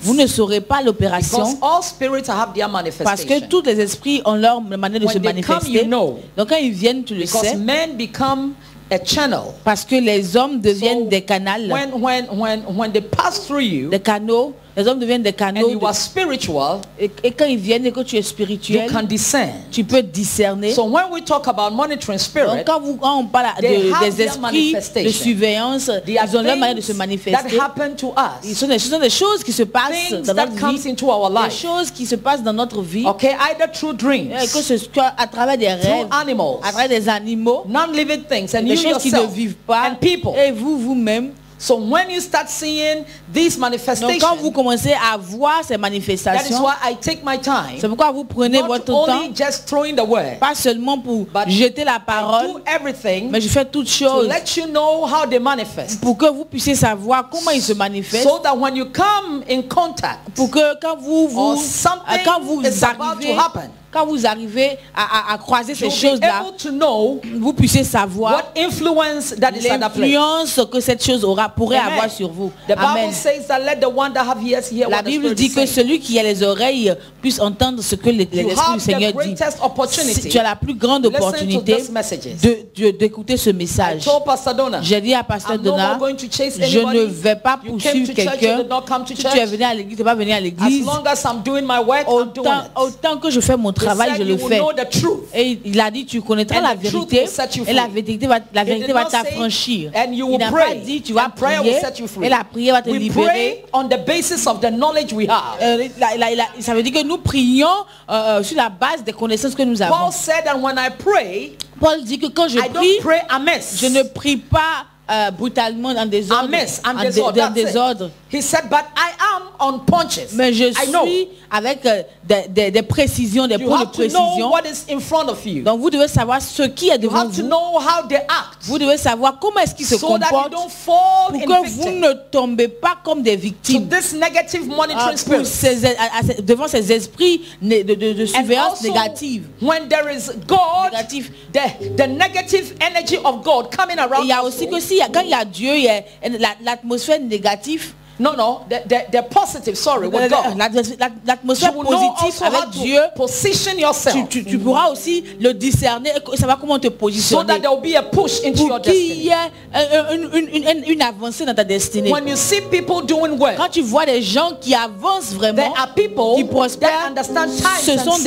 vous ne saurez pas l'opération parce que tous les esprits ont leur manière de se manifester. Donc quand ils viennent, tu le sais. Parce que les hommes deviennent des canaux. Des canaux. Les hommes deviennent des canaux. Et quand ils viennent et que tu es spirituel, tu peux discerner. Donc quand on parle des esprits de surveillance, ils ont leur manière de se manifester. Ce sont des choses qui se passent dans notre vie. Des choses qui se passent dans notre vie. Que ce soit à travers des rêves, à travers des animaux, des choses qui ne vivent pas, et vous-même. So when you start seeing these manifestations, donc quand vous commencez à voir ces manifestations, c'est pourquoi vous prenez votre temps, pas seulement pour jeter la parole, mais je fais toutes choses pour que vous puissiez savoir comment ils se manifestent, so that when you come in contact, pour que quand vous arrivez à croiser ces choses-là, vous puissiez savoir l'influence que cette chose pourrait avoir sur vous. Amen. La Bible dit que celui qui a les oreilles puisse entendre ce que l'Esprit du Seigneur dit. Tu as la plus grande opportunité d'écouter ce message. J'ai dit à Pasteur Donat, je ne vais pas poursuivre quelqu'un. Si tu es venu à l'église, tu n'es pas venu à l'église. Autant que je fais mon travail, je le fais. Et il a dit, tu connaîtras la vérité et la vérité va t'affranchir. Il n'a pas dit, tu vas prier et la prière va te libérer. Ça veut dire que nous prions sur la base des connaissances que nous avons. Paul dit que quand je prie, je ne prie pas brutalement dans des ordres. He said, but I am on punches. Mais je suis avec des précisions, des points de précision. What is in front of you. Donc vous devez savoir ce qui est devant vous. How they act. Vous devez savoir comment est-ce qu'ils se comportent pour que vous ne tombez pas comme des victimes devant ces esprits de surveillance négative. When there is God, the negative energy of God coming around. Il y a aussi que quand il y a Dieu, il y a l'atmosphère négative. No, the positive, sorry, with God. L'atmosphère positive avec Dieu, position yourself. Tu pourras aussi le discerner et savoir comment te positionner. So that there will be a push into your destiny. Qu'il y ait une avancée dans ta destinée. When you see people doing well, quand tu vois des gens qui avancent vraiment, qui prospèrent, ce sont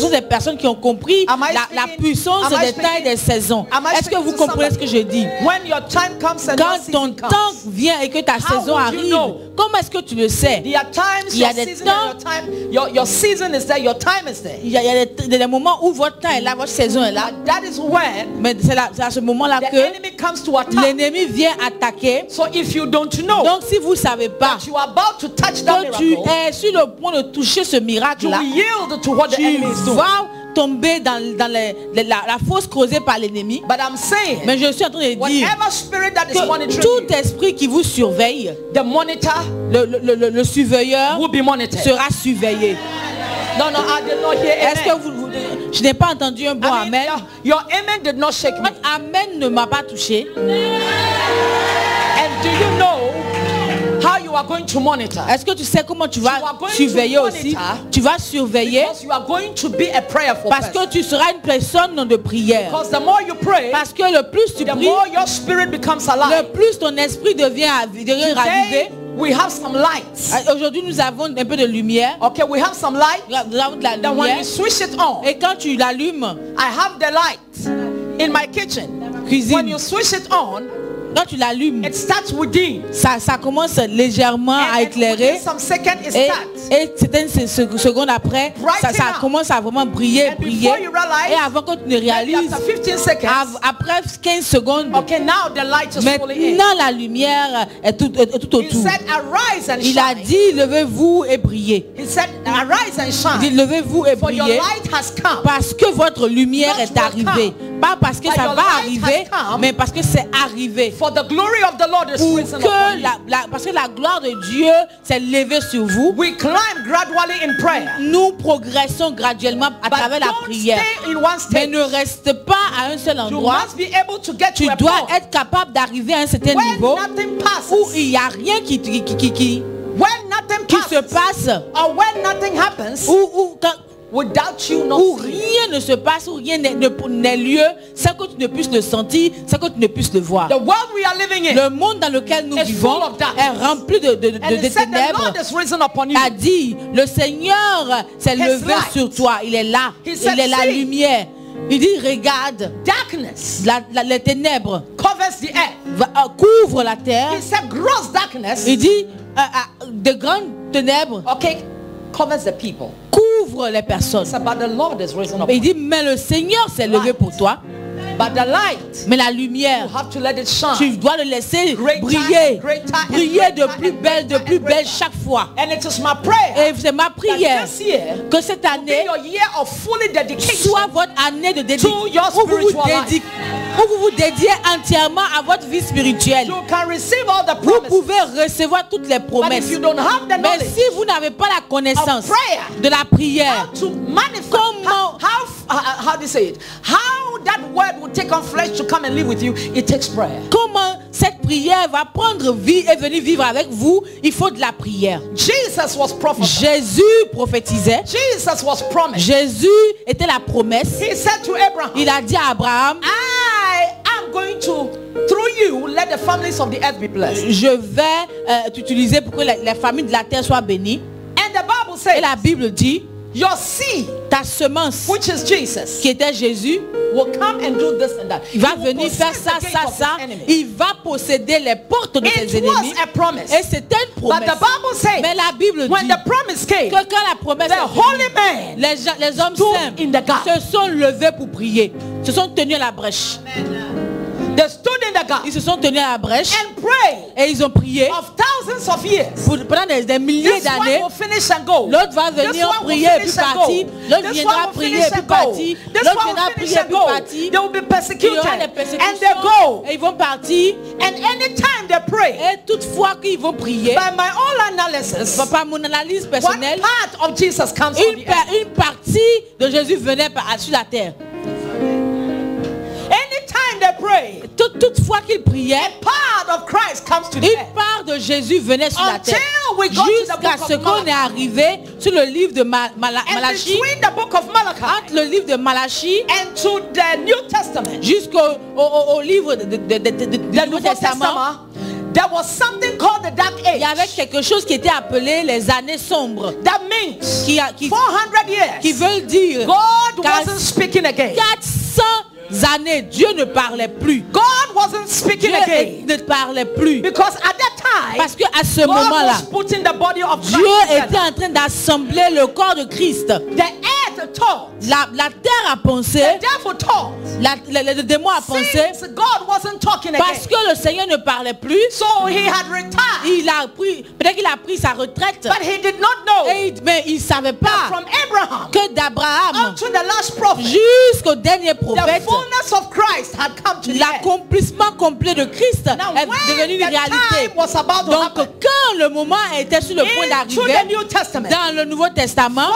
des personnes qui ont compris la puissance des temps et des saisons. Est-ce que vous comprenez ce que je dis? Quand ton temps vient et que ta saison arrive, comment est-ce que tu le sais? Il y a des temps, your season is there, your time is there. Il y a des moments où votre temps est là, votre saison est là. That is when, mais c'est à ce moment-là que l'ennemi vient attaquer. So if you don't know, donc si vous ne savez pas that you are about to touch que tu es sur le point de toucher ce miracle-là, tu vas tomber dans la fosse creusée par l'ennemi. Mais je suis en train de dire que tout esprit qui vous surveille, le surveilleur sera surveillé. No, I did not hear amen. Est-ce que je n'ai pas entendu un bon amen? Your amen did not shake me. Votre amen ne m'a pas touché. And do you know how you are going to monitor? Est-ce que tu sais comment tu vas surveiller aussi? Tu vas surveiller you are going to be a prayerful parce que tu seras une personne de prière. Because the more you pray, parce que le plus tu pries, more your spirit becomes alive. Le plus ton esprit devient ravivé. We have some lights. Aujourd'hui, nous avons un peu de lumière. Okay, we have some light. Nous avons de la lumière. Then when you switch it on, et quand tu l'allumes, I have the light in my kitchen. Cuisine. When you switch it on, quand tu l'allumes, it starts with dim. Ça commence légèrement à éclairer. Et certaines secondes après, ça commence à vraiment briller. Et avant que tu ne réalises, après 15 secondes, maintenant la lumière est tout autour. Il a dit, levez-vous et brillez. Il dit, levez-vous et brillez parce que votre lumière est arrivée. Pas parce que ça va arriver, mais parce que c'est arrivé. For the glory of the Lord is risen upon you. Parce que la gloire de Dieu s'est levée sur vous. We climb gradually in prayer. Nous progressons graduellement à travers la prière. Mais ne reste pas à un seul endroit. Tu dois être capable d'arriver à un certain niveau où il n'y a rien qui passe, or when nothing happens, without you not où rien ne se passe, où rien n'est lieu, sans que tu ne puisses le sentir, sans que tu ne puisses le voir. The world we are living in, le monde dans lequel nous vivons est rempli de ténèbres. A dit, le Seigneur s'est levé sur toi, il est là, il est la lumière. Il dit, regarde, darkness, les ténèbres covers the earth, couvre la terre. He said, gross darkness, il dit, de grandes ténèbres, covers the people, couvre les personnes. But the Lord is risen up. Il dit, mais le Seigneur s'est levé pour toi. But the light, mais la lumière, you have to let it shine. Tu dois le laisser briller, briller de plus belle chaque fois. And it is my prayer, et c'est ma prière que cette année soit votre année de dédication où vous vous dédiez entièrement à votre vie spirituelle. Vous pouvez recevoir toutes les promesses. Mais si vous n'avez pas la connaissance de la prière, comment, how do you say it? How that word will take on flesh to come and live with you? It takes prayer. Comment cette prière va prendre vie et venir vivre avec vous? Il faut de la prière. Jesus was prophesying. Jésus prophétisait. Jesus was promised. Jésus était la promesse. He said to Abraham, il a dit à Abraham, I am going to, through you, let the families of the earth be blessed. Je vais t'utiliser pour que les familles de la terre soient bénies. And the Bible says, et la Bible dit, your seed, ta semence, which is Jesus, qui était Jésus, will come and do this and that. Il va venir faire ça. Il va posséder les portes de ses ennemis. Et c'était une promesse. But the Bible says, mais la Bible when dit the promise came, que quand la promesse the holy men, les hommes simples se sont levés pour prier, se sont tenus à la brèche. They stood in the gap. Ils se sont tenus à la brèche and prayed et ils ont prié of thousands of years. Pendant des milliers d'années. L'autre va venir prier et puis partir. L'autre viendra prier et puis partir. L'autre viendra prier et puis partir. They will be persecuted. Il y aura des persécutions and they go. Et ils vont partir. And anytime they pray, et toutefois qu'ils vont prier, by my own analysis, par mon analyse personnelle, one part of Jesus comes on the earth. Une partie de Jésus venait sur la terre. Anytime they pray, toutefois qu'ils priaient, a part of Christ comes to the une part de Jésus venait sur la terre. Jusqu'à ce qu'on est arrivé sur le livre de Malachie, entre le livre de Malachie and to the New Testament, jusqu'au livre du Nouveau Testament. There was something called the dark age. Il y avait quelque chose qui était appelé les années sombres. That means 400 years. Qui veut dire God wasn't speaking again. 400 années, Dieu ne parlait plus. God wasn't speaking again. Ne parlait plus. Because at that time, parce que à ce moment-là, Dieu était en train d'assembler le corps de Christ. La terre a pensé, le démon a pensé, parce que le Seigneur ne parlait plus, il a pris, peut-être qu'il a pris sa retraite, mais il ne savait pas que d'Abraham jusqu'au dernier prophète, l'accomplissement complet de Christ est devenu une réalité. Donc quand le moment était sur le point d'arriver dans le Nouveau Testament,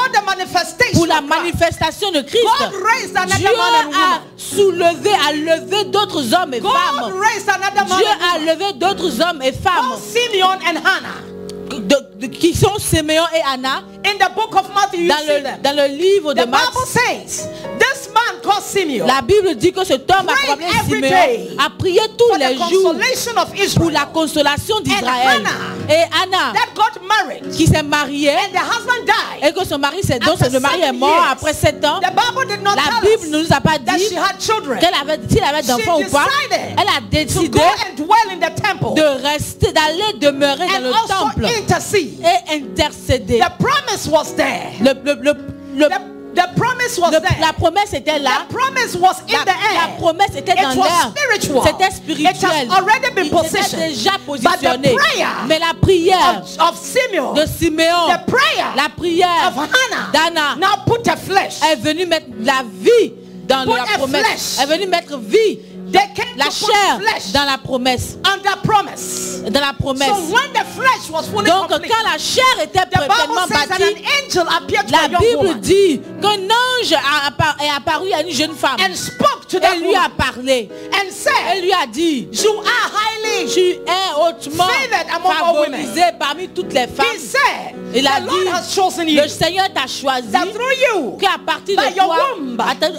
pour la manifestation de Christ, Dieu a soulevé, a levé d'autres hommes et femmes. Dieu a levé d'autres hommes et femmes qui sont Siméon et Anna. In the book of Matthew, dans le livre de Matthieu, this man called Simeon, la Bible dit que cet homme appelé Siméon a prié tous les jours pour la consolation d'Israël. Et Anna, qui s'est mariée, et que son mari, le mari est mort après 7 ans, la Bible ne nous a pas dit s'il avait d'enfants ou pas. Elle a décidé de rester, d'aller demeurer dans le temple et intercéder. Was there. The promise was there. La promesse était là. The promise was in the air. La promesse était dans l'air. C'était spirituel. It has already been positioned. C'était déjà positionné. Mais la prière de Siméon, la prière d'Anna est venue mettre la vie dans la promesse. Est venue mettre vie. La chair dans la promesse. Dans la promesse. Donc quand la chair était pleinement bâtie, la Bible dit que qu'un ange est apparu à une jeune femme. And spoke to that et lui a parlé. And said, elle lui a dit, you are highly tu es hautement favorisé parmi toutes les femmes. He said, il a the Lord has chosen you. Le Seigneur t'a choisi qu'à partir de toi,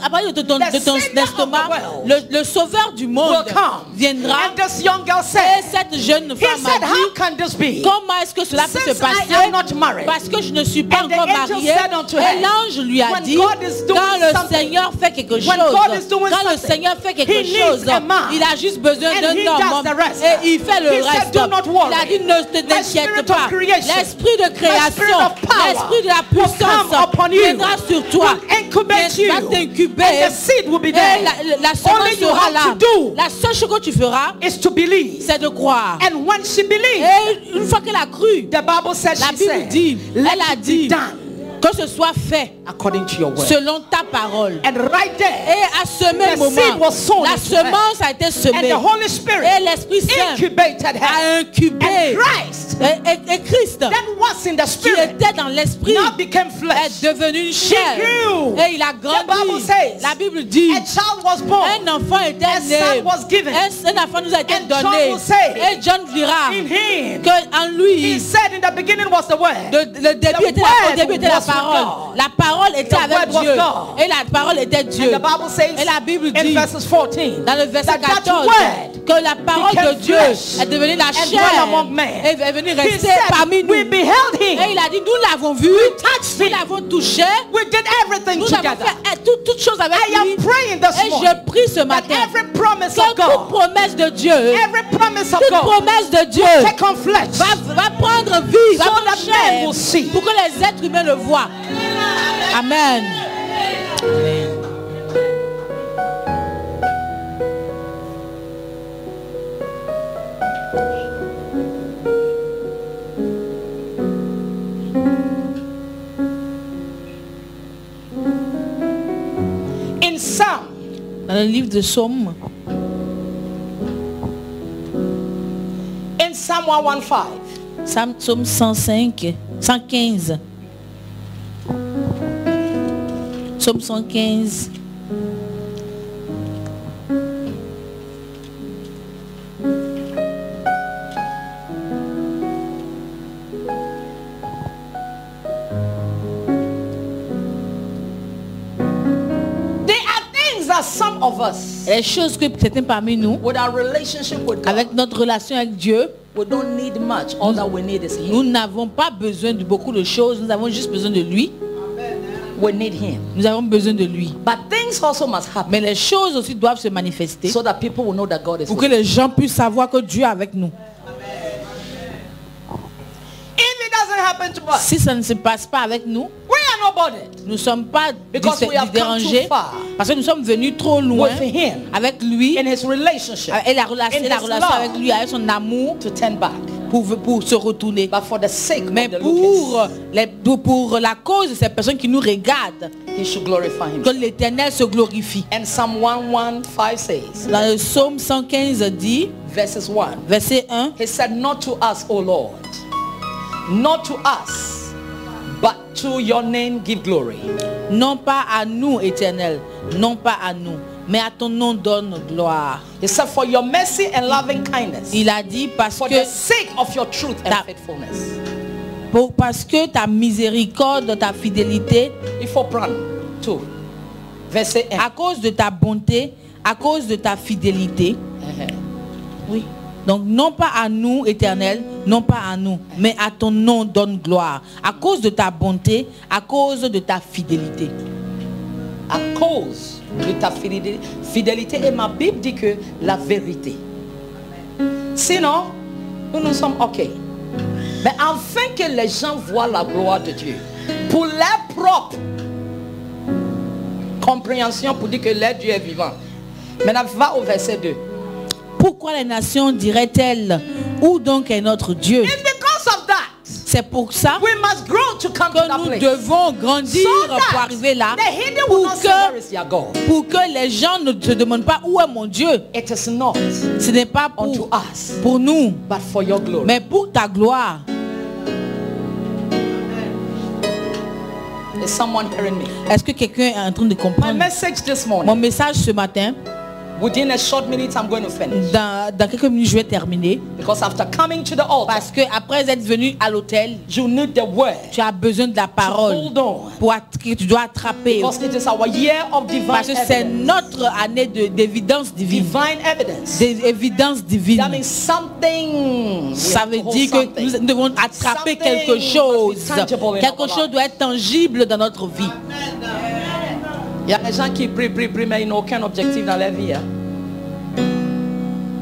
à partir de ton estomac, le sauveur du monde viendra. And this young girl said, et cette jeune femme a dit, comment est-ce que cela peut se passer? Parce que je ne suis pas encore mariée. Et l'ange lui a dit, quand le Seigneur fait quelque chose, il a juste besoin d'un homme et il fait le reste. Il a dit, ne t'inquiète pas. L'esprit de création, l'esprit de la puissance viendra sur toi, va t'incuber et la semence sera là. La seule chose que tu feras, c'est de croire. Et une fois qu'elle a cru, la Bible dit, elle a dit que ce soit fait selon ta parole. Et à ce même moment, la semence a été semée et l'Esprit Saint a incubé. Et Christ, qui était dans l'esprit, est devenu une chair et il a grandi. La Bible dit, un enfant était né, un enfant nous a été donné. Et John dira qu'en lui, le début était la parole. La parole était avec Dieu. Et la parole était Dieu. Et la Bible dit dans le verset 14 que la parole de Dieu est devenue la chair et est venue rester parmi nous. Et il a dit, nous l'avons vu, nous l'avons touché, nous avons fait toutes choses avec lui. Et je prie ce matin que toute promesse de Dieu, va prendre vie, va prendre chair, pour que les êtres humains le voient. Amen. In Psalm, dans le livre de Psaume, in Psalm 115, Psaume 105, 115. Psaume 115. Some of us, les choses que certains parmi nous, with our relationship with God, avec notre relation avec Dieu, we don't need much. All that we need is Him. Nous n'avons pas besoin de beaucoup de choses. Nous avons juste besoin de lui. We need Him. Nous avons besoin de lui. But things also must happen. Mais les choses aussi doivent se manifester, so that people will know that God is pour que les gens puissent savoir que Dieu est avec nous. Si ça ne se passe pas avec nous, nous ne sommes pas dérangés parce que nous sommes venus trop loin avec lui et la relation avec lui, avec son amour, pour se retourner. Mais pour la cause de ces personnes qui nous regardent, que l'Éternel se glorifie. Dans le psaume 115 dit, verset 1, He said, not to us, O Lord, not to us, but to your name give glory. Non pas à nous, Éternel, non pas à nous, mais à ton nom donne gloire. He said, for your mercy and loving kindness. Il a dit parce for que the sake of your truth and faithfulness. Parce que ta miséricorde, ta fidélité. Il faut prendre tout. Verset 1. À cause de ta bonté, à cause de ta fidélité. Oui. Donc non pas à nous, Éternel, non pas à nous, mais à ton nom donne gloire. À cause de ta bonté, à cause de ta fidélité. À cause de ta fidélité. Et ma Bible dit que la vérité. Sinon, nous sommes OK. Mais afin que les gens voient la gloire de Dieu, pour leur propre compréhension, pour dire que leur Dieu est vivant. Maintenant, va au verset 2. Pourquoi les nations diraient-elles, où donc est notre Dieu? C'est pour ça que nous devons grandir pour arriver là, pour que les gens ne se demandent pas où est mon Dieu. Ce n'est pas pour nous, mais pour ta gloire. Is someone hearing me? Est-ce que quelqu'un est en train de comprendre? My message this morning. Mon message ce matin. Within a short minute, I'm going to finish. Dans quelques minutes, je vais terminer. Because after coming to the altar, parce que après être venu à l'autel, you need the word. Tu as besoin de la parole. Hold on. Tu dois attraper. Because it is our year of divine parce que c'est notre année d'évidence divine. Divine evidence. D'évidence divine. That means something. Ça veut dire que nous devons attraper quelque chose. Quelque chose doit être tangible dans notre vie. Il y a des gens qui prient, mais ils n'ont aucun objectif dans leur vie.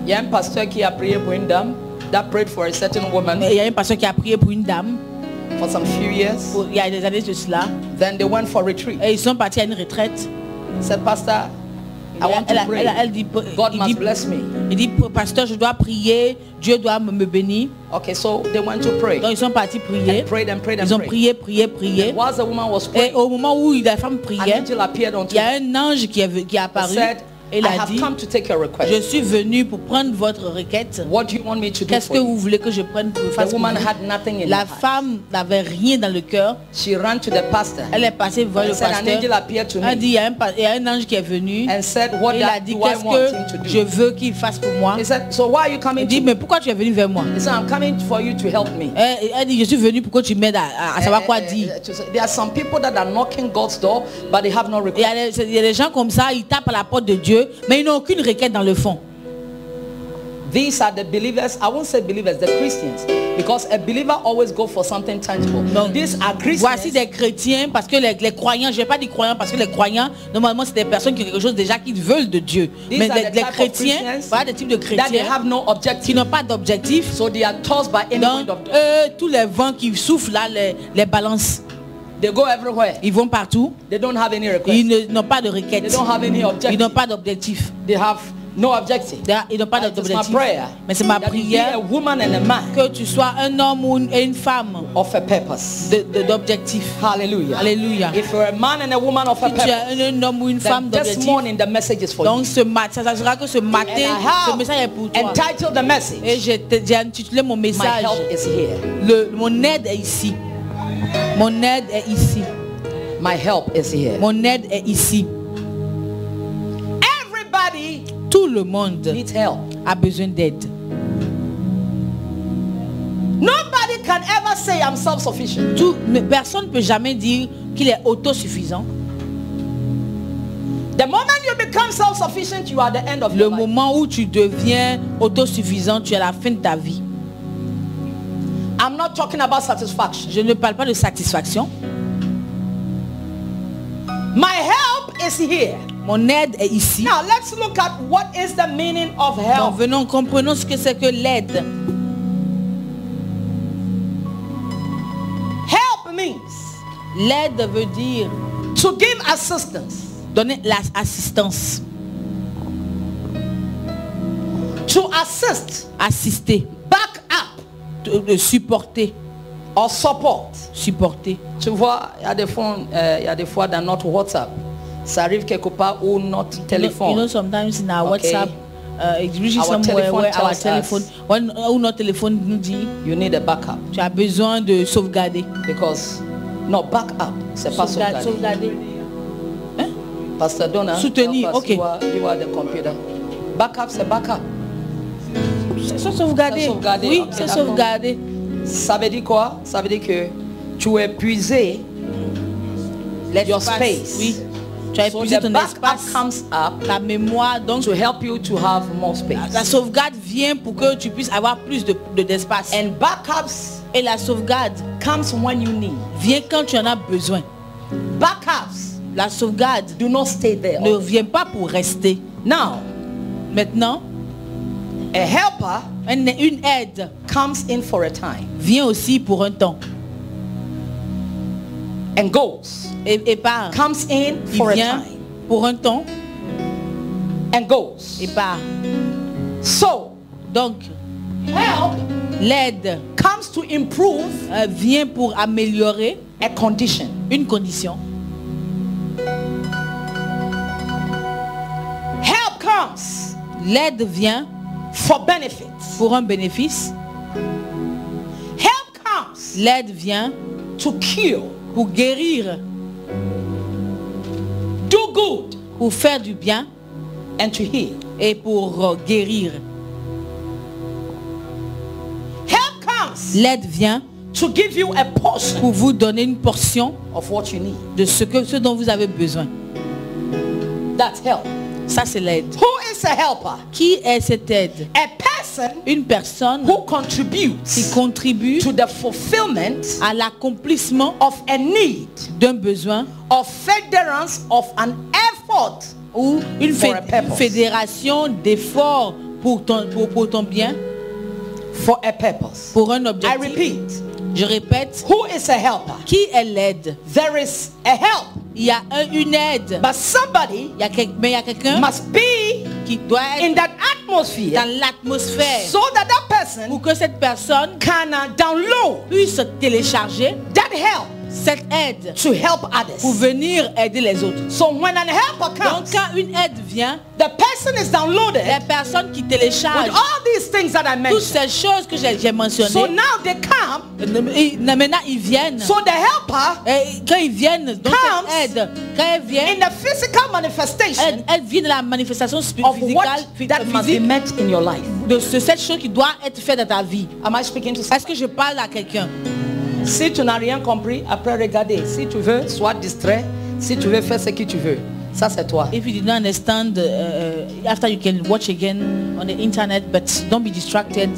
Il y a un pasteur qui a prié pour une dame, that prayed for a certain woman. Il y a un pasteur qui a prié pour une dame. For some few years. Il y a des années de cela. Then they went for retreat. Et ils sont partis à une retraite. Cette pasteur, I want to pray. Elle dit, God must bless me. Il dit, pasteur, je dois prier, Dieu doit me bénir. Okay, so they went to pray. Donc ils sont partis prier. Ils ont prié. While the woman was praying, et au moment où la femme priait, il y a un ange qui est apparu. Et il a dit, je suis venu pour prendre votre requête. Qu'est-ce que vous voulez que je prenne pour faire? La femme n'avait rien dans le cœur. Elle est passée vers le pasteur. Elle dit, il y a un ange qui est venu. Et il a dit, qu'est-ce que je veux qu'il fasse pour moi? Il dit, mais pourquoi tu es venu vers moi? Elle dit, je suis venu pour que tu m'aides à savoir quoi dire. Il y a des gens comme ça, ils tapent à la porte de Dieu, mais ils n'ont aucune requête dans le fond. These are the believers. I won't say believers, the Christians, because a believer always go for something tangible. Donc, these are Christians. Voici des chrétiens, parce que les croyants, je vais pas dire croyants parce que les croyants, normalement c'est des personnes qui ont quelque chose déjà qu'ils veulent de Dieu. Mais les chrétiens, voilà des types de chrétiens qui n'ont pas d'objectif. So they are tossed by any wind of tous les vents qui soufflent là, les balances. They go everywhere. Ils vont partout. They don't have any request. Ils n'ont pas de requête. They don't have any objective. Ils n'ont pas d'objectif. They have no objective. Ils n'ont pas d'objectif. Mais c'est ma prière a woman and a man que tu sois un homme ou une femme of a purpose. D'objectif. Hallelujah. Alléluia. If you're a man and a woman of a purpose, tu es un homme ou une femme d'objectif. This morning the message is for you. Donc ça sera que ce matin, ce message est pour toi. Entitled the message. Et j'ai intitulé mon message. My help is here. Mon aide est ici. Mon aide est ici. My help is here. Mon aide est ici. Everybody, tout le monde needs help. A besoin d'aide. Nobody can ever say I'm self-sufficient. Personne ne peut jamais dire qu'il est autosuffisant. The moment you become self-sufficient, you are the end of your life. Le moment où tu deviens autosuffisant, tu es à la fin de ta vie. I'm not talking about satisfaction. Je ne parle pas de satisfaction. My help is here. Mon aide est ici. Now let's look at what is the meaning of help. Donc comprenons ce que c'est que l'aide. Help means. L'aide veut dire to give assistance. Donner l'assistance. To assist. Assister. Back up. De supporter. Or support. Supporter. Tu vois, il y a des fois dans notre WhatsApp, ça arrive quelque part où notre téléphone. You know, sometimes in our WhatsApp, it's usually somewhere where our telephone, où notre téléphone nous dit, you need a backup. Tu as besoin de sauvegarder. Because no backup, c'est pas sauvegarder. Hein? Pastor Donna. Soutenir, ok. You are the computer. Backup, c'est backup. C'est sauvegarder. Oui, okay, c'est sauvegarder. Ça veut dire quoi? Ça veut dire que tu es épuisé your space. Oui. Tu as épuisé ton espace. Comes up ta mémoire donc to help you to have more space. La sauvegarde vient pour que tu puisses avoir plus d'espace. And backups et la sauvegarde comes when you need. Vient quand tu en as besoin. Backups, la sauvegarde do not stay there. Ne vient pas pour rester. Now, maintenant, a helper, une aide, comes in for a time. Vient aussi pour un temps. And goes. Et part. Comes in for a time. Pour un temps. And goes. Et part. So, donc, help, l'aide, comes to improve, vient pour améliorer a condition. Une condition. Help comes. L'aide vient for benefits. Pour un bénéfice. Help comes. L'aide vient to cure. Pour guérir. good. Pour faire du bien. And to heal. Et pour guérir. Help comes. L'aide vient. To give you a portion. Pour vous donner une portion. Of what you need. De ce dont vous avez besoin. That's help. Ça c'est l'aide. Who is a helper? Qui est cette aide? A person. Une personne. Who contributes. Qui contribue. To the fulfillment. À l'accomplissement. Of a need. D'un besoin. Of furtherance of an effort. Ou une fédération d'efforts pour ton bien. For a purpose. Pour un objectif. I repeat. Je répète. Who is a helper? Qui est l'aide? There is a help. Il y a une aide. But somebody mais il y a quelqu'un must be qui doit être in that atmosphere. Dans l'atmosphère. So that person pour que cette personne can download. Puisse télécharger. That help. Cette aide. To help others. Pour venir aider les autres. So when an helper comes. Donc quand une aide vient. The person is downloaded. La personne qui télécharge. With all these things that I mentioned. Toutes ces choses que j'ai mentionnées. So now they come. Maintenant ils viennent. So the helper. Et quand ils viennent, donc cette aide, quand elle vient. In the physical manifestation. Elle vient de la manifestation physique. That must be met in your life. De cette chose qui doit être faite dans ta vie. Am I speaking to? Est-ce que je parle à quelqu'un? Si tu n'as rien compris, après regarder. Si tu veux, sois distrait. Si tu veux faire ce que tu veux, ça c'est toi. If you did not understand, after you can watch again on the internet, but don't be distracted.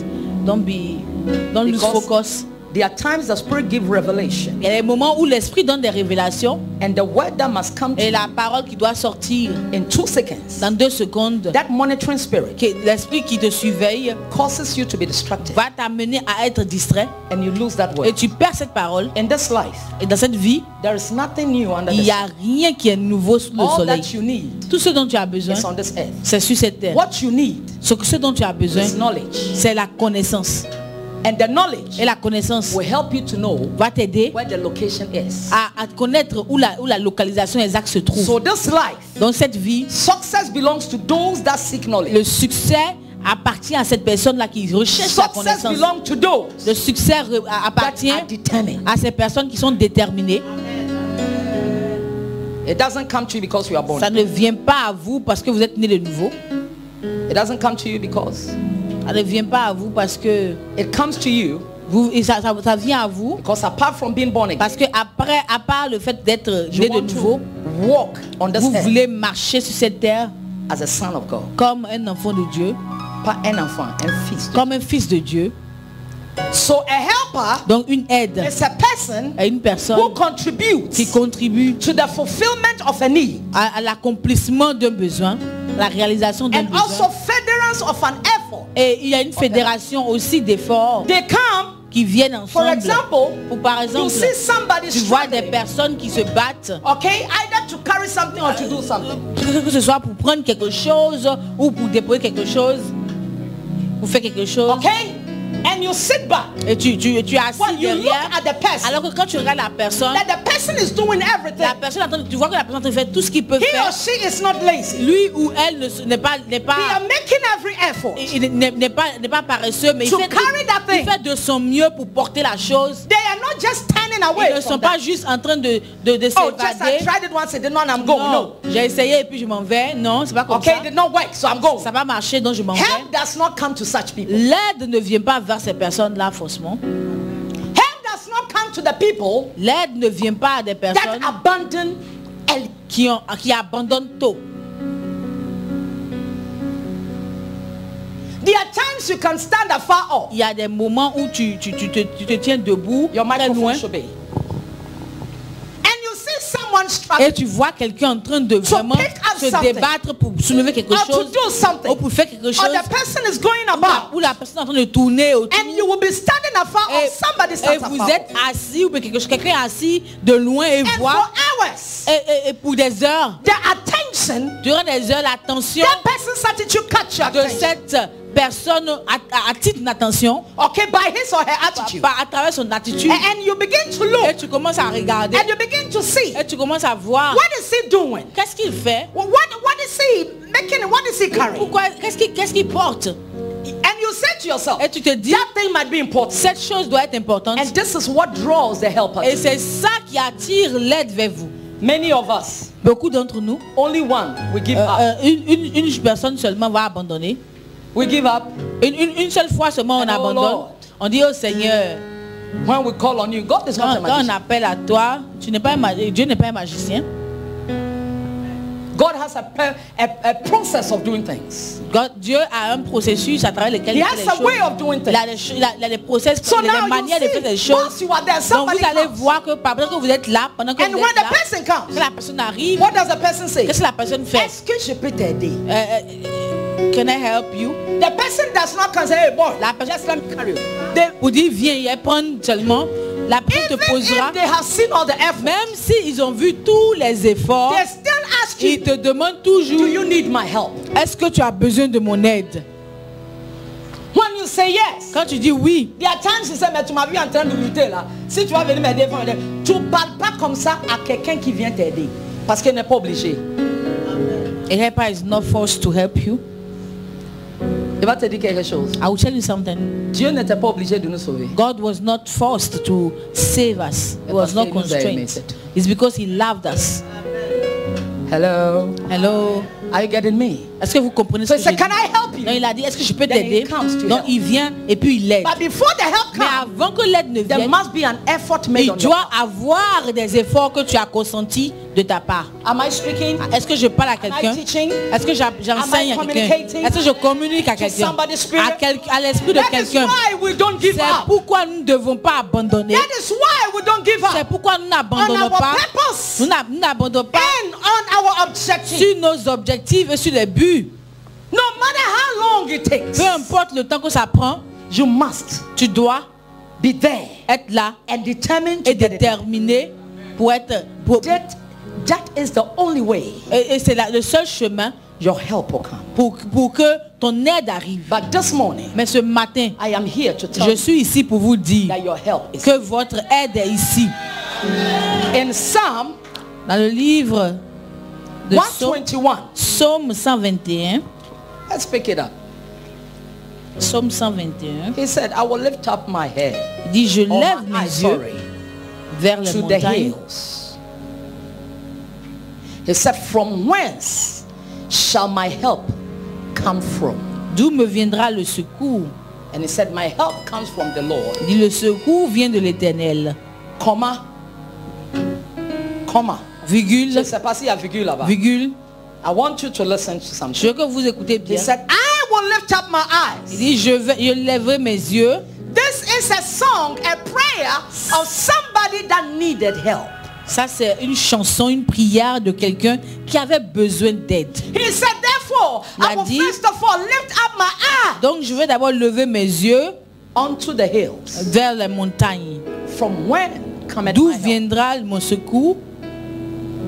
Don't lose focus. There are times the Spirit gives revelation. Il y a des moments où l'esprit donne des révélations. And the word that must come et la parole qui doit sortir in 2 seconds. Dans 2 secondes. That monitoring spirit. L'esprit qui te surveille causes you to be distracted. Va t'amener à être distrait. And you lose that word. Et tu perds cette parole. In this life. Et dans cette vie. There is nothing new under the sun. Il n'y a rien qui est nouveau sous le soleil. That you need. Tout ce dont tu as besoin. Is on this earth. C'est sur cette terre. What you need. Ce dont tu as besoin. Is knowledge. C'est la connaissance. And the knowledge et la connaissance will help you to know va t'aider where the location is. À connaître où la localisation exacte se trouve. So this life, dans cette vie, success belongs to those that seek knowledge. Le succès appartient à cette personne-là qui recherche la connaissance. Belong to those le succès appartient à ces personnes qui sont déterminées. It doesn't come to you because you are born. Ça ne vient pas à vous parce que vous êtes né de nouveau. It doesn't come to you because ça ne vient pas à vous parce que it comes to you. Ça vient à vous. Because apart from being born again, parce que à part le fait d'être né de nouveau, walk on this vous voulez marcher sur cette terre as a son of God. Comme un enfant de Dieu. Pas un enfant, un fils. Comme un fils de Dieu. So a helper, donc une aide, is a person une personne who contributes qui contribue to the fulfillment of a need, à l'accomplissement d'un besoin, la réalisation d'un besoin. Also furtherance of an effort. Et il y a une fédération aussi d'efforts. They come qui viennent ensemble. For example, par exemple, you see somebody tu vois des personnes qui se battent. Okay, either to carry something or to do something. Que ce soit pour prendre quelque chose ou pour déposer quelque chose, pour faire quelque chose. Okay. And you sit back. Et tu es assis derrière. At the person, alors que quand tu regardes la personne, that the person is doing everything. La personne, tu vois que la personne fait tout ce qu'il peut faire. He or she is not lazy. Lui ou elle n'est pas. They are making every effort. Il n'est pas paresseux, mais il fait de son mieux pour porter la chose. They are not just standing away. Ils ne sont pas juste en train de s'évader. Oh, just I tried it once, it did not, I'm going. No. J'ai essayé et puis je m'en vais. Non, c'est pas comme ça. Okay, it did not work, so I'm going. Ça va marcher, donc je m'en vais. Help does not come to such people. L'aide ne vient pas vers ces personnes-là forcément. Help does not come to the people. L'aide ne vient pas à des personnes that abandon qui abandonnent tôt. There are times you can stand afar off. Il y a des moments où tu te tiens debout, your très loin. Should be. Et tu vois quelqu'un en train de vraiment se débattre pour soulever quelque chose ou pour faire quelque chose. Ou la personne est en train de tourner autour. Et vous êtes assis ou quelqu'un est assis de loin et voit. Et pour des heures, durant des heures, l'attention de cette personne attire ton attention. Okay, by his or her attitude. À travers son attitude. And you begin to look. Et tu commences à regarder. And you begin to see. Et tu commences à voir. What is he doing? Qu'est-ce qu'il fait? What is he making? What is he carrying? Pourquoi? Qu'est-ce qu'il porte? And you say to yourself, et tu te dis, that thing might be important. Cette chose doit être importante. And this is what draws the helper. Et c'est ça qui attire l'aide vers vous. Many of us, beaucoup d'entre nous, only one, we give up. Une personne seulement va abandonner. We give up. Une seule fois seulement on abandonne. Lord, on dit au Seigneur, when we call on you, God is not a magician. Quand on appelle à toi, Dieu n'est pas un magicien. God has a process of doing things. Dieu a un processus à travers lequel il fait les choses. Way of doing things. Il a des process, des manières de faire les choses. Donc vous allez voir que pendant que vous êtes là, pendant que vous êtes là, quand la personne arrive, what does the person say? Qu'est-ce que la personne fait? Est-ce que je peux t'aider? Can I help you? The person does not come say, hey boy, la personne just let me carry you. Vous dites viens, il prend seulement. La personne te posera. Même s'ils ont vu tous les efforts, ils te demandent toujours, est-ce que tu as besoin de mon aide? When you say yes, quand tu dis oui, il y a times tu sais mais tu m'as vu en train de lutter là. Si tu vas venir m'aider, tu ne parles pas comme ça à quelqu'un qui vient t'aider parce qu'il n'est pas obligé. A helper is not forced to help you. Il va te dire quelque chose. I will tell you something. Dieu n'était pas obligé de nous sauver. God was not forced to save us. He was not constrained. It's because he loved us. Hello. Hello. Are you getting me? Est-ce que vous comprenez ce que je dis? Can I help you? Donc il a dit, est-ce que je peux t'aider? Donc il vient et puis il l'aide. But before the help comes, mais avant que l'aide ne vienne, there must be an effort made il doit avoir des efforts que tu as consentis de ta part. Am I speaking? Est-ce que je parle à quelqu'un? Est-ce que j'enseigne à quelqu'un? Est-ce que je communique à quelqu'un? À l'esprit de quelqu'un. C'est pourquoi nous ne devons pas abandonner. C'est pourquoi nous n'abandonnons pas. Nous n'abandonnons pas sur nos objectifs et sur les buts. No matter how long it takes, peu importe le temps que ça prend, tu dois be there, être là and determined et déterminé pour être. That is the only way. Et c'est le seul chemin. Your help will come. Pour que ton aide arrive. But this morning, mais ce matin, I am here to tell je suis ici pour vous dire that your help is que votre aide est ici. In Psalm, dans le livre de 121, Psaume 121. Let's pick it up. Psaume 121. He said, I will lift up my head. Il dit, je lève mes yeux vers les montagnes. He said, from whence shall my help come from? D'où me viendra le secours? And he said, my help comes from the Lord. Il dit, le secours vient de l'Éternel. Comma. Virgule. Je ne sais pas s'il y a virgule là-bas. Virgule. I want you to listen to something. Je veux que vous écoutez bien. He said, I will lift up my eyes. Il dit, je lèverai mes yeux. This is a song, a prayer of somebody that needed help. Ça c'est une chanson, une prière de quelqu'un qui avait besoin d'aide. He said, therefore, I will first of all lift up my eyes. Donc je vais d'abord lever mes yeux onto the hills. Vers les montagnes. From when cometh d'où viendra mon secours?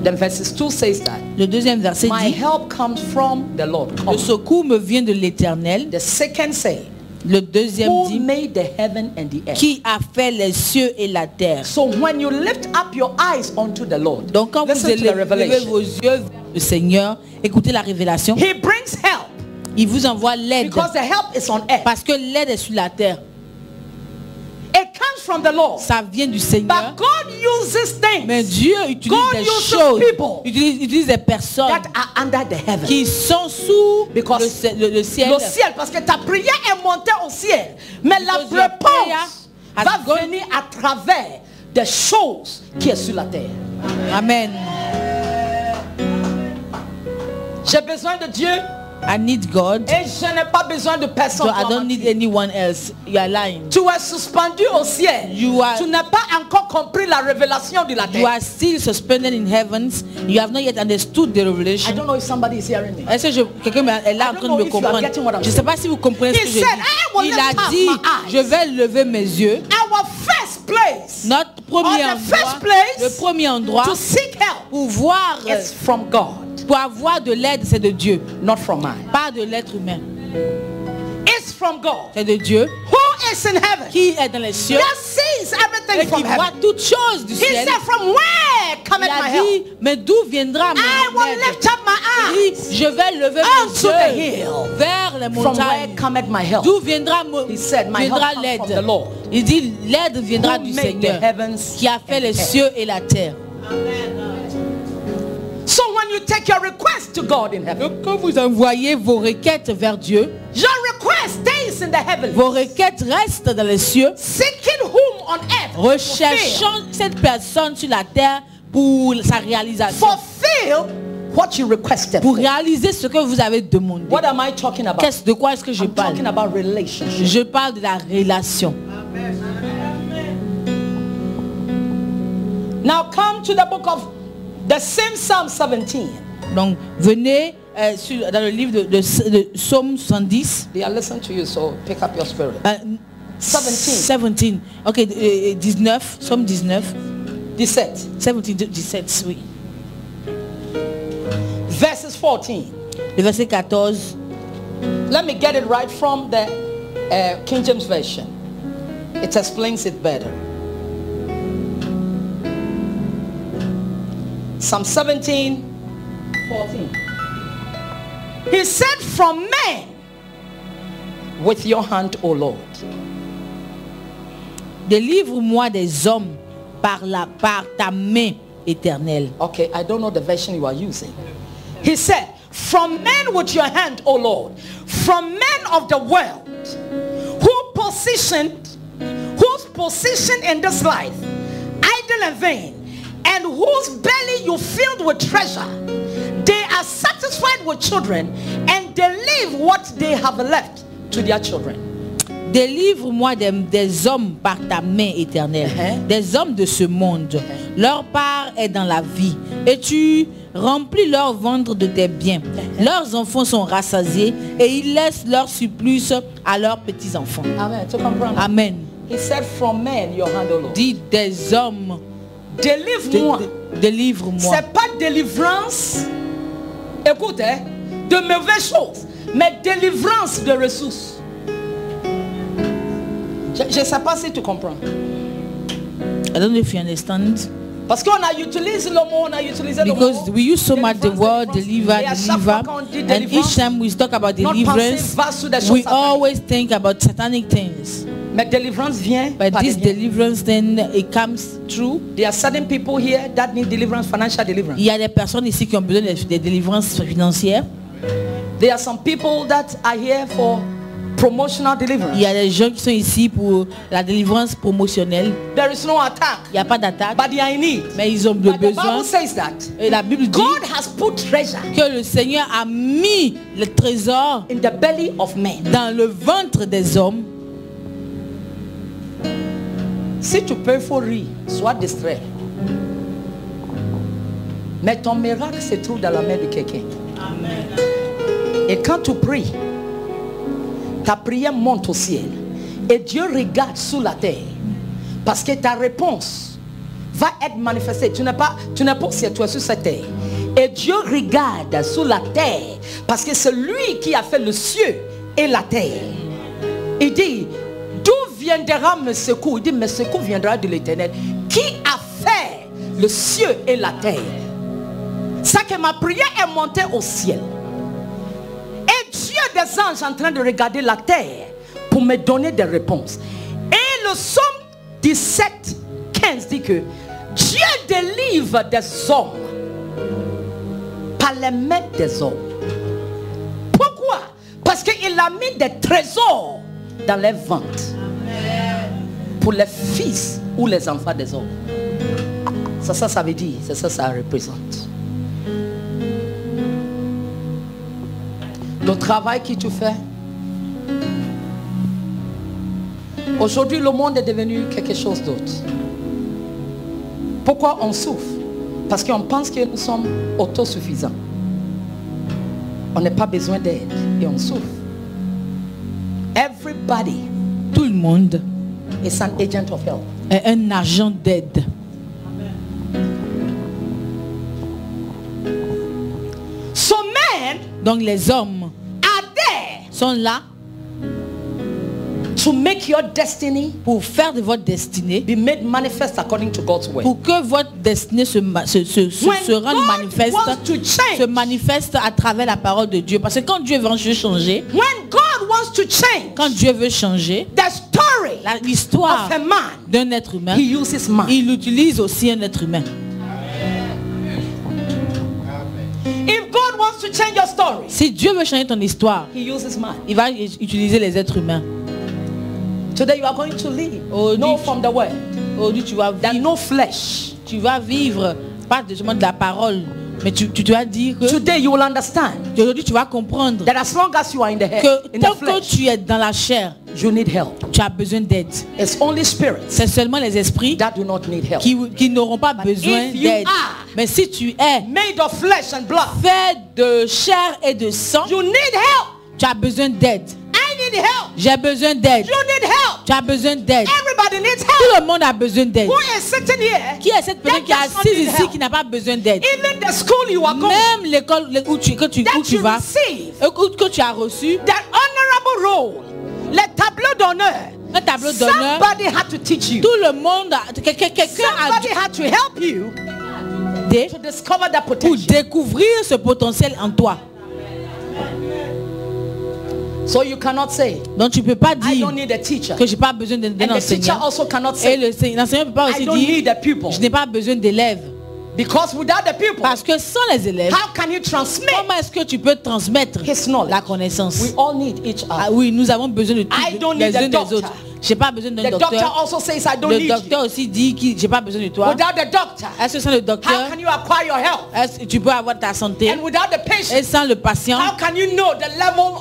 Then verses 2 says that. Le deuxième verset dit, my help comes from the Lord. Le secours me vient de l'Éternel. The second say, le deuxième dit, made the heaven and the earth. Qui a fait les cieux et la terre. So when you lift up your eyes onto the Lord, donc quand vous élevez vos yeux vers le Seigneur, écoutez la révélation. He brings help. Il vous envoie l'aide. Because the help is on earth. Parce que l'aide est sur la terre. It comes from the Lord. Ça vient du Seigneur. But God uses things. Mais Dieu utilise des choses. Utilise des personnes that are under the heaven. Qui sont sous le ciel. Le ciel, parce que ta prière est montée au ciel. Mais la réponse va venir à travers des choses qui sont sur la terre. Amen. J'ai besoin de Dieu. I need God. Et je n'ai pas besoin de personne. So I don't need anyone else. You are lying. Tu es suspendu au ciel. Tu n'as pas encore compris la révélation de la terre. You are still suspended in heavens. You have not yet understood the revelation. I don't know if somebody is hearing me. Est-ce que quelqu'un est là en train de me comprendre? Je ne sais pas si vous comprenez ce que je dis. Il a dit, je vais lever mes yeux. Our first place. Notre premier endroit. Le premier endroit. To seek help. Pour voir. Is from God. Pour avoir de l'aide, c'est de Dieu. Not from man. Pas de l'être humain. It's from God. C'est de Dieu. Who is in heaven? Qui est dans les cieux. That sees everything from heaven. Qui voit toutes choses du ciel. He said, from where cometh my help? Mais d'où viendra mon aide? I will lift up my eyes. Je vais lever mes yeux vers les montagnes. From where cometh my help? D'où viendra l'aide? Il dit, l'aide viendra du Seigneur qui a fait les cieux et la terre. take your request to God in heaven. Donc quand vous envoyez vos requêtes vers Dieu, your request stays in the heavens. Vos requêtes restent dans les cieux. Seeking whom on earth. Recherchant cette personne sur la terre pour sa réalisation. Fulfill what you requested. Pour réaliser ce que vous avez demandé. What am I talking about? De quoi est-ce que je parle? Talking about relationship. Je parle de la relation. Amen. Now come to the book of the same Psalm 17. Donc venez dans le livre de Psaume 70. They are listening to you, so pick up your spirit. 17. Ok, 19. Psaume 19. 17, oui. Verses 14. Le verset 14. Let me get it right from the King James Version. It explains it better. Psalm 17, 14. He said, from men, with your hand, O Lord. Délivre-moi des hommes par ta main éternelle. Okay, I don't know the version you are using. He said, from men with your hand, O Lord, from men of the world, whose position in this life, idle and vain, and whose belly you filled with treasure. They are satisfied with children, and they leave what they have left to their children. Délivre-moi des hommes par ta main éternelle, des hommes de ce monde. Leur part est dans la vie, et tu remplis leur ventre de tes biens. Leurs enfants sont rassasiés, et ils laissent leur surplus à leurs petits-enfants. Amen. To comprendre. Amen. He said, from men your hand, O Lord. Dis des hommes. Délivre-moi. Délivre-moi. C'est pas délivrance, écoute, de mauvaises choses, mais délivrance de ressources. Je ne sais pas si tu comprends. I don't know if you understand. Parce qu'on a utilisé le mot, Because we use so much the word deliver, and each time we talk about deliverance, we always think about satanic things. Mais délivrance vient. But this deliverance, then it comes true. There are certain people here that need deliverance, financial deliverance. Il y a des personnes ici qui ont besoin de délivrance financière. There are some people that are here for promotional deliverance. Il y a des gens qui sont ici pour la délivrance promotionnelle. There is no attack. Il n'y a pas d'attaque. But they are in need. Mais ils ont besoin. The Bible says that. Et la Bible dit God has put treasure que le Seigneur a mis le trésor in the belly of men. Dans le ventre des hommes. Si tu peux, il faut rire, sois distrait. Mais ton miracle se trouve dans la main de quelqu'un. Amen. Et quand tu pries, ta prière monte au ciel. Et Dieu regarde sous la terre. Parce que ta réponse va être manifestée. Tu n'es pas ciel, tu es sur cette terre. Et Dieu regarde sous la terre. Parce que c'est lui qui a fait le ciel et la terre. Il dit, d'où viendra mes secours? Il dit, mes secours viendra de l'Éternel. Qui a fait le ciel et la terre? Ça que ma prière est montée au ciel. Et Dieu des anges en train de regarder la terre pour me donner des réponses. Et le psaume 17, 15 dit que Dieu délivre des hommes par les mains des hommes. Pourquoi? Parce qu'il a mis des trésors dans les ventres pour les fils ou les enfants des hommes. Ça veut dire, c'est ça, ça représente. Le travail que tu fais. Aujourd'hui, le monde est devenu quelque chose d'autre. Pourquoi on souffre? Parce qu'on pense que nous sommes autosuffisants. On n'a pas besoin d'aide et on souffre. Everybody, tout le monde, is an agent of help. Est un agent d'aide. So men, donc les hommes, are there, sont là to make your destiny, pour faire de votre destinée, be made manifest according to God's way. Pour que votre destinée se rende manifeste, se manifeste à travers la parole de Dieu. Parce que quand Dieu veut changer, when God wants to change, quand Dieu veut changer, the story, l'histoire d'un être humain, he uses man. Il utilise aussi un être humain. to change your story, si Dieu veut changer ton histoire, he uses man. Il va utiliser les êtres humains. Today you are going to live. No from the word. Aujourd'hui tu vas vivre. No flesh. Tu vas vivre pas seulement de la parole, mais tu dois dire que. Today you will understand. Aujourd'hui tu vas comprendre. That as long as you are in the head, que tant que tu es dans la chair, you need help. Tu as besoin d'aide. It's only spirits. C'est seulement les esprits that do not need help. Qui n'auront pas besoin d'aide. Mais si tu es made of flesh and blood, fait de chair et de sang, you need help. Tu as besoin d'aide. I need help. J'ai besoin d'aide. You need help. Tu as besoin d'aide. Everybody needs help. Tout le monde a besoin d'aide. Who is sitting here? Qui est cette personne qui est assise ici qui n'a pas besoin d'aide? Even the school you are going. Même l'école où tu vas, que tu as reçu. That honorable role. Le tableau d'honneur. Un tableau d'honneur. Somebody had to teach you. Tout le monde, quelqu'un Somebody had to help you to discover that potential. Pour découvrir ce potentiel en toi. So you cannot say. Donc tu peux pas dire I don't need a teacher. Que j'ai pas besoin d'un enseignant. Also cannot say, et l'enseignant peut pas aussi dire je n'ai pas besoin d'élèves. Because without the people, parce que sans les élèves, how can you transmit comment est-ce que tu peux transmettre la connaissance? We all need each other. Ah oui, nous avons besoin de tous les uns des autres. J'ai pas besoin d'un docteur. Le docteur aussi dit que j'ai pas besoin de toi. Without the doctor, est-ce que sans le docteur, how can you acquire your health? Est-ce que tu peux avoir ta santé? And without the patient, et sans le patient, how can you know the level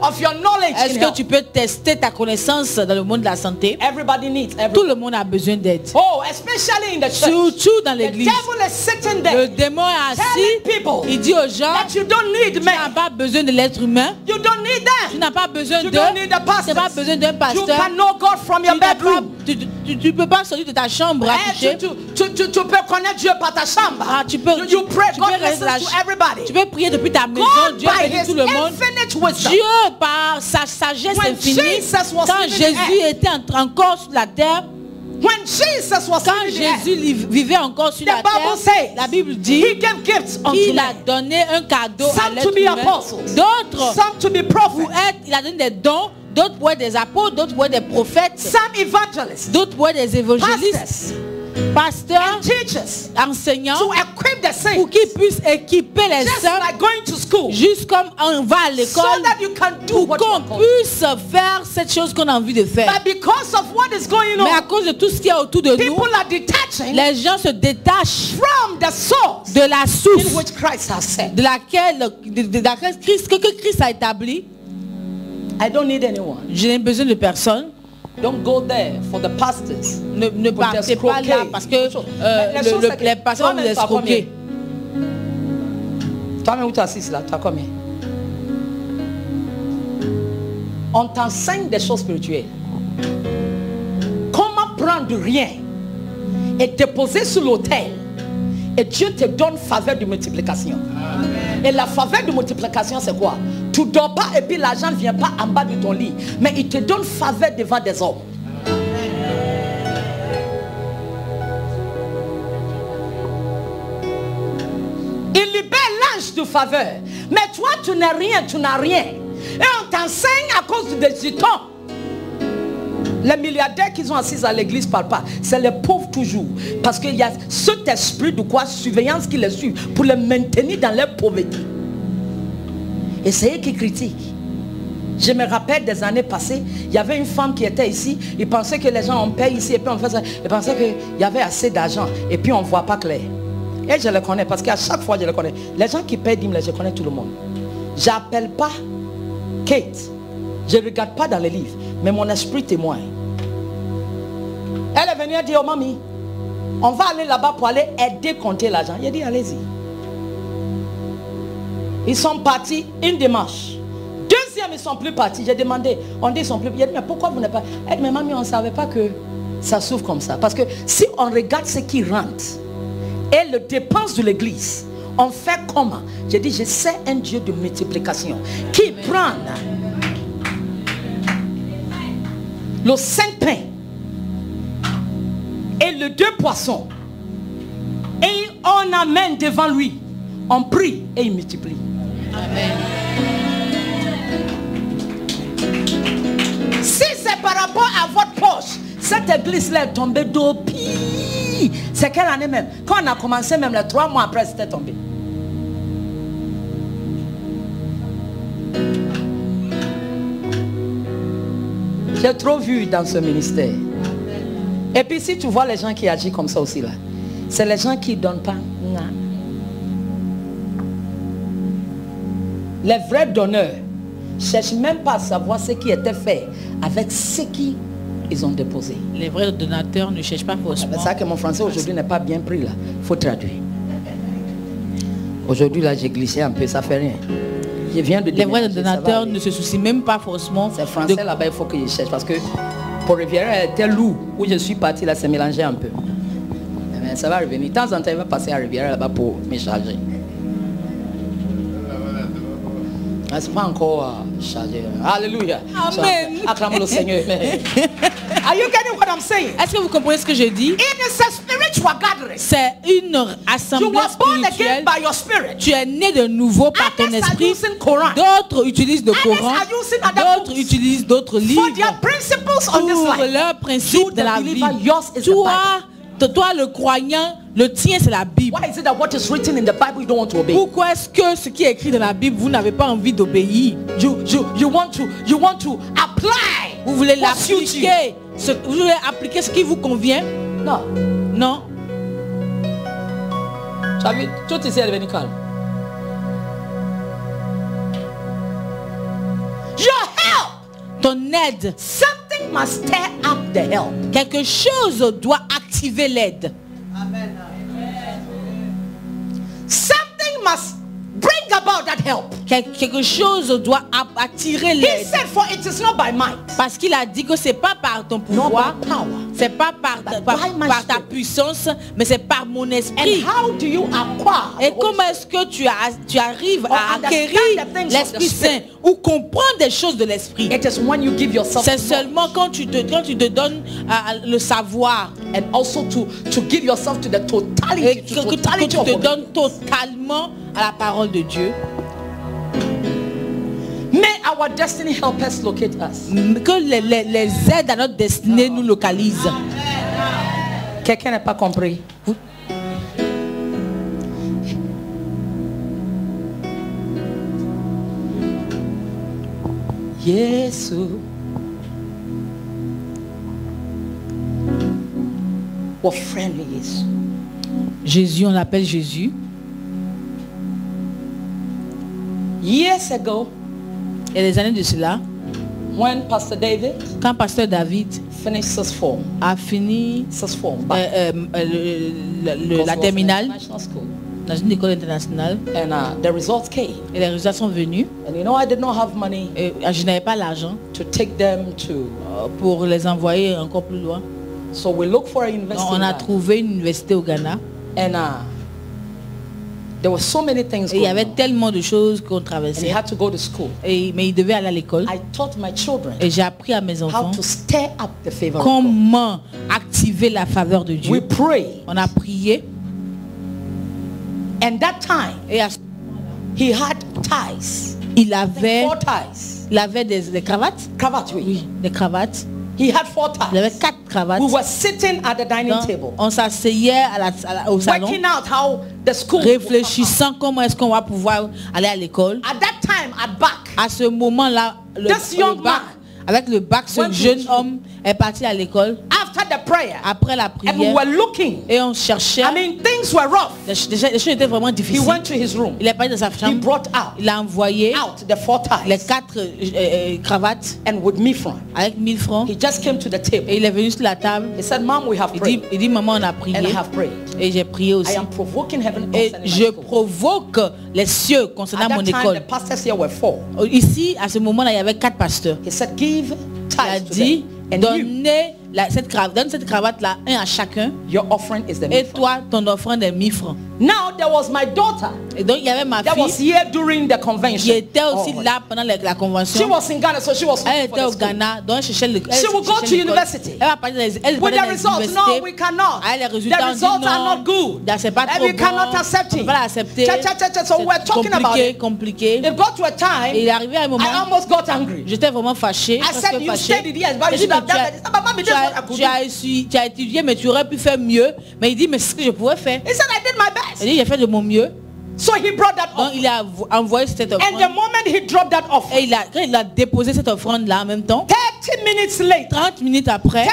of your knowledge? Est-ce que tu peux tester ta connaissance dans le monde de la santé? Everybody needs. Tout le monde a besoin d'aide. Oh, especially in the church. Surtout dans l'église. The devil is sitting there. Le démon est assis. Il dit aux gens that you don't need tu n'as pas besoin de l'être humain. You don't need them. Tu n'as pas besoin you don't need the pastor. Tu n'as pas besoin d'un pasteur. You can know God from your bedroom. Tu peux pas sortir de ta chambre à coucher. Tu peux connaître Dieu par ta chambre. Ah, tu peux. You pray. God listens to everybody. Tu peux prier depuis ta maison. Dieu bénit tout le monde. Dieu par sa sagesse infinie. Quand Jésus était encore sur la terre. Quand Jésus vivait encore sur la terre, la Bible dit qu'il a donné un cadeau à l'être humain. D'autres il a donné des dons. D'autres pour être des apôtres, d'autres pour être des prophètes, d'autres pour être des évangélistes, pasteurs, enseignants, pour qu'ils puissent équiper les saints, juste comme on va à l'école, pour qu'on puisse faire cette chose qu'on a envie de faire. Mais à cause de tout ce qui est autour de nous, les gens se détachent de la source de laquelle Christ a établi. I don't need anyone. Je n'ai besoin de personne. Don't go there for the pastors. Ne partez pas là parce que les pasteurs vont vous escroquer. Toi-même où tu es assis là, tu as combien? On t'enseigne des choses spirituelles. Comment prendre rien et déposer sur l'autel et Dieu te donne faveur de multiplication. Amen. Et la faveur de multiplication c'est quoi? Tu ne dors pas et puis l'argent ne vient pas en bas de ton lit. Mais il te donne faveur devant des hommes. Il libère l'ange de faveur. Mais toi, tu n'es rien, tu n'as rien. Et on t'enseigne à cause des jetons. Les milliardaires qui sont assis à l'église ne parlent pas. C'est les pauvres toujours. Parce qu'il y a cet esprit de quoi surveillance qui les suit pour les maintenir dans leur pauvreté. Et c'est eux qui critiquent. Je me rappelle des années passées, il y avait une femme qui était ici. Il pensait que les gens on paye ici et puis on fait ça. Il pensait qu'il y avait assez d'argent et puis on ne voit pas clair. Et je le connais parce qu'à chaque fois je le connais. Les gens qui payent dîmes, je connais tout le monde. J'appelle pas Kate. Je ne regarde pas dans les livres. Mais mon esprit témoigne. Elle est venue dire, oh mamie, on va aller là-bas pour aller aider compter l'argent. Il a dit, allez-y. Ils sont partis, une démarche. Deuxième, ils ne sont plus partis. J'ai demandé, on dit ils sont plus. Il a dit, mais pourquoi vous n'êtes pas. Elle dit, mais mamie, on ne savait pas que ça s'ouvre comme ça. Parce que si on regarde ce qui rentre et le dépense de l'église, on fait comment? J'ai dit, je sais un Dieu de multiplication qui prend le 5 pains et le 2 poissons et on amène devant lui. On prie et il multiplie. Amen. Si c'est par rapport à votre poche, cette église-là est tombée d'opi. C'est quelle année même? Quand on a commencé, même les 3 mois après, c'était tombé. l'ai trop vu dans ce ministère. Et puis si tu vois les gens qui agissent comme ça aussi là, c'est les gens qui ne donnent pas. Les vrais donneurs ne cherchent même pas à savoir ce qui était fait avec ce qu'ils ont déposé. Les vrais donateurs ne cherchent pas forcément. C'est ça que mon français aujourd'hui n'est pas bien pris là. Il faut traduire. Aujourd'hui là j'ai glissé un peu, ça fait rien. Je viens de les vrais donateurs ne se soucient même pas forcément. C'est français là-bas, il faut que je cherche parce que pour Riviera, tel loup où je suis parti là, c'est mélangé un peu. Mais ça va revenir. De temps en temps, il va passer à Riviera là-bas pour me charger. C'est pas encore chargé. Alléluia. Amen. Acclame le Seigneur. Are you getting what I'm saying? Est-ce que vous comprenez ce que je dis? It is a spiritual gathering. C'est une assemblée spirituelle. By your spirit. Tu es né de nouveau par ton esprit. D'autres utilisent le Coran. D'autres utilisent d'autres livres pour leurs principes de la vie. Toi, le croyant, le tien c'est la Bible. Why is it that what is written in the Bible you don't want to obey? Pourquoi est-ce que ce qui est écrit dans la Bible vous n'avez pas envie d'obéir? You want to apply. Vous voulez l'appliquer. Vous voulez appliquer ce qui vous convient? Non. Non. Tu as vu, tout ici est devenu calme. Your help. Ton aide. Something must stir up the help. Quelque chose doit activer l'aide. Amen. Something must bring about that help. Quelque chose doit attirer l'aide. He said, for it is not by might. Parce qu'il a dit que c'est pas par ton pouvoir, c'est pas par ta puissance, mais c'est par mon esprit. And how do you acquire? Et comment est-ce que tu arrives à acquérir l'Esprit Saint ou comprendre des choses de l'esprit? C'est seulement quand tu te donnes le savoir. And also to give yourself to the totality, que tu te donnes totalement à la parole de Dieu. May our destiny help us locate us. Que les aides à notre destinée nous localisent. Quelqu'un n'a pas compris. Jésus. What friend he is. Jésus, on l'appelle Jésus. Years ago, il y a des années de cela, when Pastor David, quand Pasteur David a fini la terminale dans une école internationale, and the results came, et les résultats sont venus, and you know I did not have money, et je n'avais pas l'argent to take them to pour les envoyer encore plus loin. So we look for a university. On a trouvé une université au Ghana. And there were so many things. Et il y avait tellement de choses qu'on traversait. And he had to go to school. Mais il devait aller à l'école. I taught my children. Et j'ai appris à mes enfants how to stir up the favor comment activer la faveur de Dieu. We pray. On a prié. And that time, et he had ties. Il avait 4 ties. Il avait des cravates. Cravates, oui. Oui, des cravates. He had 4 ties. Il avait 4 cravates. We were sitting at the dining table. On s'asseyait au salon. Working out how the school. Réfléchissant comment est-ce qu'on va pouvoir aller à l'école. At that time, at back. À ce moment-là, avec le bac, ce jeune homme est parti à l'école. After the prayer, après la prière, and we were looking, et on cherchait. I mean, things were rough. Les choses étaient vraiment difficiles. He went to his room. Il est parti dans sa chambre. He brought out. Il a envoyé out the 4 ties. Les 4 cravates. And with 1000 francs. Avec 1000 francs. He just came to the table. Et il est venu sur la table. He said, "Mom, we have prayed." Il dit, maman, on a prié. And I have prayed. Et j'ai prié aussi. I am provoking heaven et je provoque les cieux concernant mon école. The pastors here were 4. Ici, à ce moment-là, il y avait 4 pasteurs. He said, "Give il a dit, donnez donne cette cravate-là, un à chacun. Your offering is the et toi, ton offrande est 1000 francs. Now there was my daughter. Et donc il y avait ma fille. That was here during the convention. Qui était aussi là pendant la convention. She was in Ghana, so she was. Elle était au Ghana, donc she would go to university. Elle va partir des with the results, no, we cannot. Les résultats, the results are not good. C'est pas trop we cannot accept it. On va pas l'accepter. So we're talking about it. Compliqué. It got to a time. Et il est arrivé à un moment. I almost got angry. J'étais vraiment fâché. I said, you studied yes, but you should have done that. Tu as étudié, mais tu aurais pu faire mieux. Mais il dit, mais c'est ce que je pouvais faire. He said, I did my best. Il dit, j'ai fait de mon mieux. So he brought that donc il a envoyé cette offrande. And the moment he dropped that offering, et quand il a déposé cette offrande là en même temps, 30 minutes après,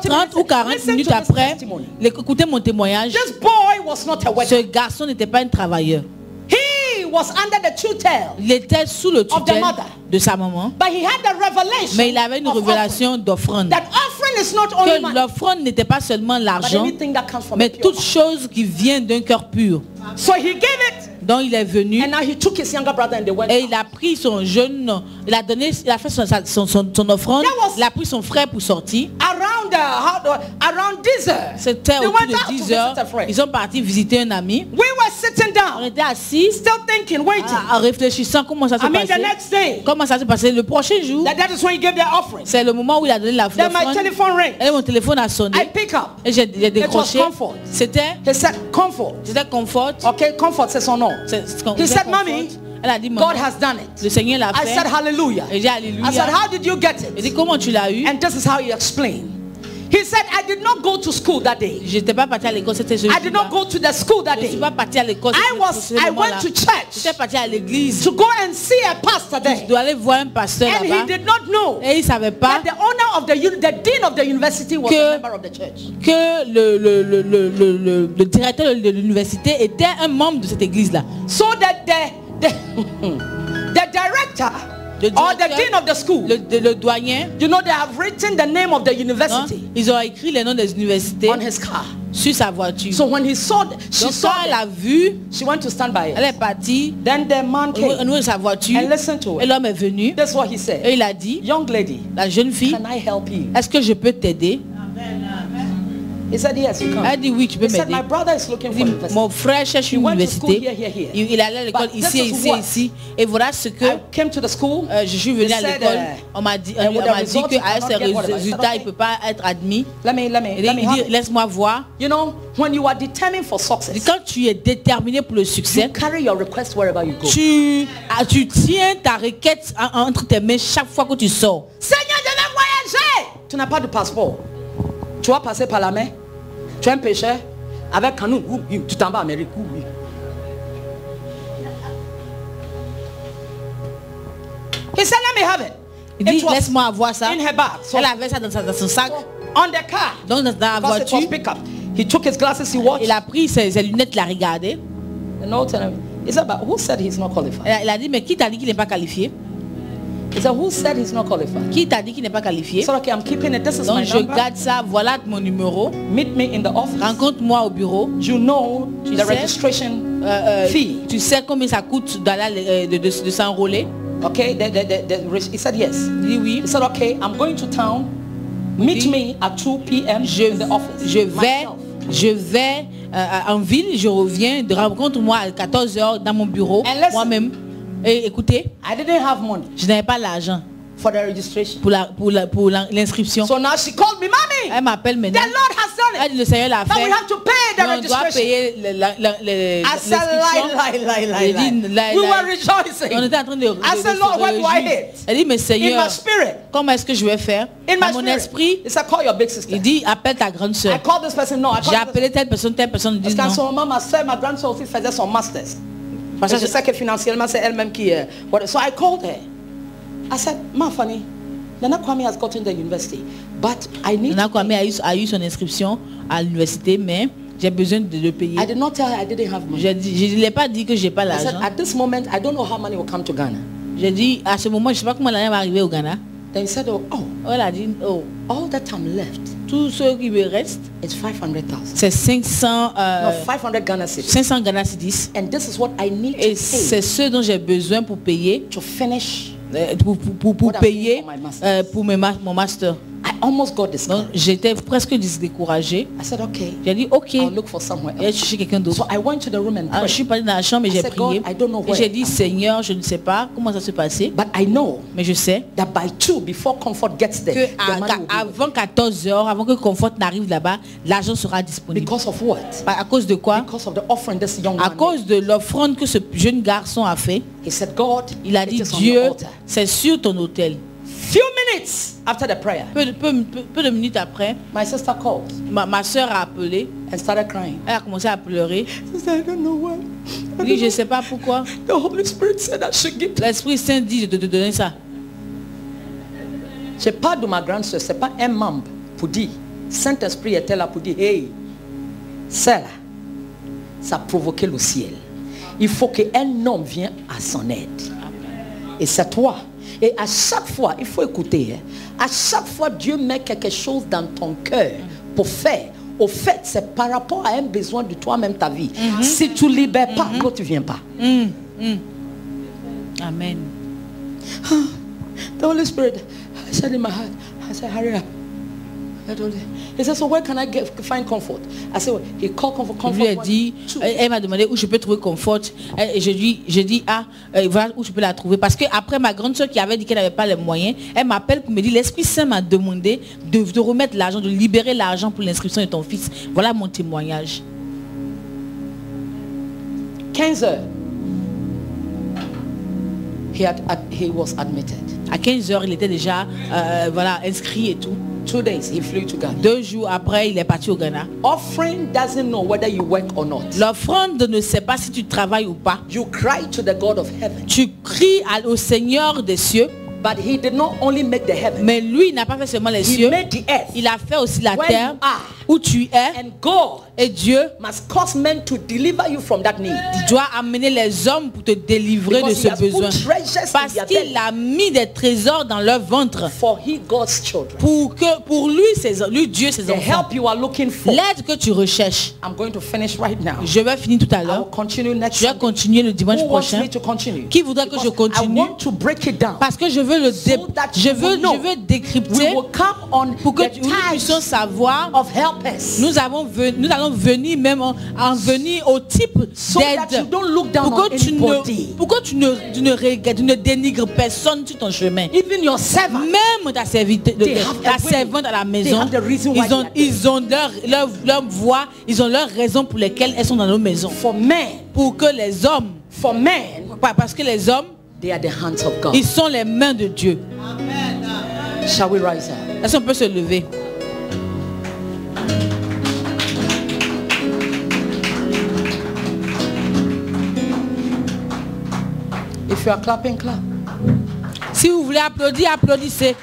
30 ou 40 minutes après, écoutez mon témoignage. Ce garçon n'était pas un travailleur. Il était sous le tutelle de sa maman. Mais il avait une révélation d'offrande. Que l'offrande n'était pas seulement l'argent, mais toute chose qui vient d'un cœur pur. Donc il est venu et il a pris son jeune, il a fait son offrande, il a pris son frère pour sortir. C'était autour de 10 heures. Ils sont partis visiter un ami. On était assis, en réfléchissant comment ça se passait. Comment ça se passait le prochain jour. C'est le moment où il a donné la offrande. Et mon téléphone a sonné. Et j'ai décroché. C'était Comfort. Ok, Comfort, c'est son nom. He said, Mommy, elle a dit, God has done it. Le Seigneur l'a fait. I said, Hallelujah. Et j'ai Alléluia. I said, how did you get it? Et dit, comment tu l'as eu? And this is how he explained. He said, I did not go to school that day. J'étais pas parti à l'école cette journée. I did not go to the school that day. Je suis pas parti à l'école. I went to church. J'étais parti à l'église. To go and see a pastor there. Je dois aller voir un pasteur là-bas. And he did not know. Et il savait pas. That the owner of the dean of the university was a member of the church. Que le directeur de l'université était un membre de cette église là. So that the director. Or the dean of the school. Le doyen. You know they have written the name of the university. Non? Ils ont écrit les noms des universités. On his car. Sur sa voiture. So when he saw, she saw elle a vu. She went to stand by it. Elle est partie. Then the man came. Au sa voiture. And listened to it. Et l'homme est venu. That's what he said. Et il a dit. Young lady. La jeune fille. Can I help you? Est-ce que je peux t'aider? He said yes, you can. Elle dit oui, tu peux m'aider. My brother is looking for university. Mon frère cherche une université. Il allait à l'école ici. Et voilà ce que je suis venu à l'école. On m'a dit qu'à ces résultats, il ne peut pas être admis. Il dit, laisse-moi voir. You know, when you are determined for success, quand tu es déterminé pour le succès, you carry your request wherever you go. Tu tiens ta requête entre tes mains chaque fois que tu sors. Seigneur, je vais voyager. Tu n'as pas de passeport. Tu vas passer par la mer. Tu es un pêcheur avec canot. Tu t'en vas en Amérique. He said, let me have it. Il dit, laisse-moi avoir ça. In her bag. So, elle avait ça dans son sac. On the car. Donc dans la voiture. He took his glasses, he watched. Il a pris ses lunettes, l'a regardé. He said, but who said he's not qualified? Il a dit, mais qui t'a dit qu'il n'est pas qualifié? He said, who said he's not qualified? Qui t'a dit qu'il n'est pas qualifié? So, okay, I'm keeping it. This is donc my je number. garde ça. Voilà mon numéro. Meet me in the office. Rencontre-moi au bureau. You know the registration fee. Tu sais combien ça coûte de s'enrôler? Okay, he said yes. Il dit oui. He said, okay, I'm going to town. Meet me at 2 p.m. in the office. Je vais en ville. Je reviens. Rencontre-moi à 14h dans mon bureau. Moi-même. Et écoutez, I didn't have money. Je n'avais pas l'argent for the registration. Pour l'inscription. So now she called me, mommy. Elle m'appelle maintenant. The Lord has done it. Elle dit, le Seigneur l'a fait. Now we have to pay the registration. On doit payer l'inscription. We were rejoicing. On était en train de I said, Lord, what do I hit? Elle dit, mais Seigneur, in my spirit. Comment est-ce que je vais faire? Dans mon esprit, he said, call your big sister. Il dit, appelle ta grande sœur. I called this person, no. J'ai appelé telle personne dit non. Parce que ma soeur, ma grande sœur aussi faisait son masters. Parce que je sais que financièrement c'est elle-même qui est. So I called her. I said, Ma Fanny, Nana Kwame has gotten the university, but I need. Nana Kwame a eu son inscription à l'université, mais j'ai besoin de le payer. I did not tell her I didn't have money. Je ne l'ai pas dit que j'ai pas l'argent. At this moment, I don't know how money will come to Ghana. J'ai dit à ce moment, je sais pas comment l'argent va arriver au Ghana. Then he said, Elle a dit, all that time left. Tout ce qui me reste, it's 500,000. C'est 500 500 Ghana cedis. 500 Ghana cedis. And this is what I need Et c'est ce dont j'ai besoin pour payer. To finish. Pour payer pour mon master. I almost got discouraged. J'étais presque découragée. I said, okay. J'ai dit ok. I'll look for somewhere else. Et chercher quelqu'un d'autre. So I went to the room and prayed. Je suis partie dans la chambre et j'ai prié. God, I don't know where. Et j'ai dit Seigneur, je ne sais pas comment ça se passait. But I know. Mais je sais. That by 2, before Comfort gets there. Avant 14h, avant que Comfort n'arrive là-bas, l'argent sera disponible. Because of what? À cause de quoi? Because of the offering this young man. À cause de l'offrande que ce jeune garçon a fait. He said, God, il a dit Dieu, c'est sur ton autel. Few minutes after the prayer, peu de minutes après, my sister called. Ma soeur a appelé. And started crying. Elle a commencé à pleurer. Sister, I don't know why. Oui, je ne sais pas pourquoi. The Holy Spirit said I should give. L'Esprit Saint dit de te donner ça. Je parle de ma grande soeur, ce n'est pas un membre pour dire, Saint-Esprit était là pour dire, hey, ça là, ça a provoqué le ciel. Il faut qu'un homme vienne à son aide. Et c'est toi. Et à chaque fois, il faut écouter, à chaque fois Dieu met quelque chose dans ton cœur pour faire. Au fait, c'est par rapport à un besoin de toi-même, ta vie. Si tu ne libères pas, l'autre ne vient pas. Amen. The Holy Spirit, I said in my heart, I said, hurry up. He said, so where can I find comfort? I said, well, he called comfort. Je lui ai dit, elle m'a demandé où je peux trouver confort. Et je dis, voilà où je peux la trouver. Parce que après ma grande soeur qui avait dit qu'elle n'avait pas les moyens, elle m'appelle pour me dire, l'Esprit Saint m'a demandé de remettre l'argent, de libérer l'argent pour l'inscription de ton fils. Voilà mon témoignage. 15 heures. He was admitted. À 15 heures, il était déjà inscrit et tout. 2 days, he flew to Ghana. 2 jours après, il est parti au Ghana. Offering doesn't know whether you work or not. L'offrande ne sait pas si tu travailles ou pas. You cry to the God of heaven. Tu cries au Seigneur des cieux. But he did not only make the heaven. Mais lui, il n'a pas fait seulement les cieux. Made the earth. Il a fait aussi la Where terre you are. Où tu es. And God et Dieu must cause men to deliver you from that need. Doit amener les hommes pour te délivrer de ce besoin. Parce qu'il a mis des trésors dans leur ventre. For he, God's children. Pour lui, Dieu, ses enfants. Help you are looking for. L'aide que tu recherches. I'm going to finish right now. Je vais finir tout à l'heure. Je vais continuer le dimanche prochain. Qui voudrait que je continue? I want to break it down. Parce que je veux le je veux décrypter pour que nous puissions savoir. Nous allons venir même en venir au type d'aide. Pourquoi tu ne dénigres personne sur ton chemin? Même ta servante à la maison, ils ont leur voix, ils ont leurs raisons pour lesquelles elles sont dans nos maisons. Pour que les hommes, parce que les hommes, they are the hands of God. Ils sont les mains de Dieu. Amen. Shall we rise up? Est-ce qu'on peut se lever? If you are clapping, clap. Si vous voulez applaudir, applaudissez.